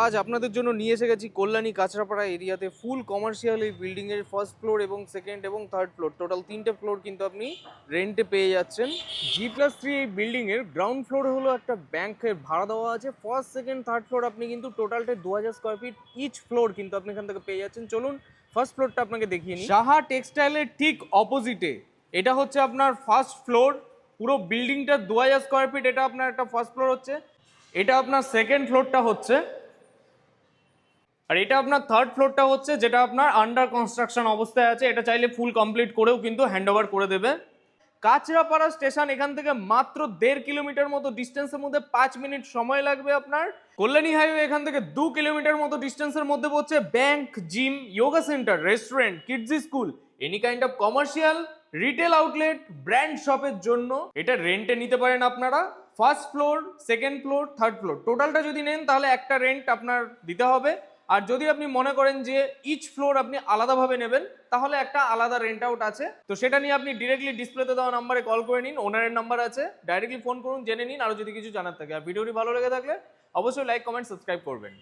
আজ আপনাদের জন্য নিয়ে এসে গেছি কল্যাণী কাঁচরাপাড়া এরিয়াতে ফুল কমার্শিয়াল এই বিল্ডিং এর ফার্স্ট ফ্লোর এবং সেকেন্ড এবং থার্ড ফ্লোর টোটাল 3টে ফ্লোর কিন্তু আপনি রেন্টে পেয়ে যাচ্ছেন। G+3 এই বিল্ডিং এর গ্রাউন্ড ফ্লোর হলো একটা ব্যাংকের ভাড়া দেওয়া আছে। ফার্স্ট সেকেন্ড থার্ড ফ্লোর আপনি কিন্তু টোটালটা 2000 স্কোয়ার ফিট ইচ ফ্লোর কিন্তু আপনি এখান থেকে পেয়ে যাচ্ছেন। চলুন ফার্স্ট ফ্লোরটা আপনাকে দেখিয়ে নিই। সাহা টেক্সটাইলের ঠিক অপোজিটে এটা হচ্ছে আপনার ফার্স্ট ফ্লোর। পুরো বিল্ডিংটা 2000 স্কোয়ার ফিট, এটা আপনার একটা ফার্স্ট ফ্লোর হচ্ছে। এটা আপনার সেকেন্ড ফ্লোরটা হচ্ছে, আর এটা আপনার থার্ড ফ্লোরটা হচ্ছে, যেটা আপনার আন্ডার কনস্ট্রাকশন অবস্থায় আছে। এটা চাইলে ফুল কমপ্লিট করেও কিন্তু হ্যান্ডওভার করে দেবে। কাঁচরাপাড়া স্টেশন এখান থেকে মাত্র 1.5 কিলোমিটার মতো ডিস্টেন্সের মধ্যে 5 মিনিট সময় লাগবে আপনার। কল্যাণী হাইওয়ে এখান থেকে 2 কিলোমিটার মতো ডিস্টেন্সের মধ্যে পড়ছে bank, gym, yoga centre, restaurant, kids school, any kind of commercial retail outlet, brand শপের জন্য এটা রেন্টে নিতে পারেন আপনারা। First floor, second floor, third floor টোটালটা যদি নেন তাহলে একটা রেন্ট আপনার দিতে হবে। আর যদি আপনি মনে করেন যে ইচ ফ্লোর আপনি আলাদাভাবে নেবেন তাহলে একটা আলাদা রেন্ট আউট আছে। তো সেটা নিয়ে আপনি ডিরেক্টলি ডিসপ্লেতে দেওয়া নাম্বারে কল করে নিন, ওনারের নাম্বার আছে, ডাইরেক্টলি ফোন করুন, জেনে নিন আরো যদি কিছু জানার থাকে। আর ভিডিওটি ভালো লেগে থাকলে অবশ্যই লাইক, কমেন্ট, সাবস্ক্রাইব করবেন।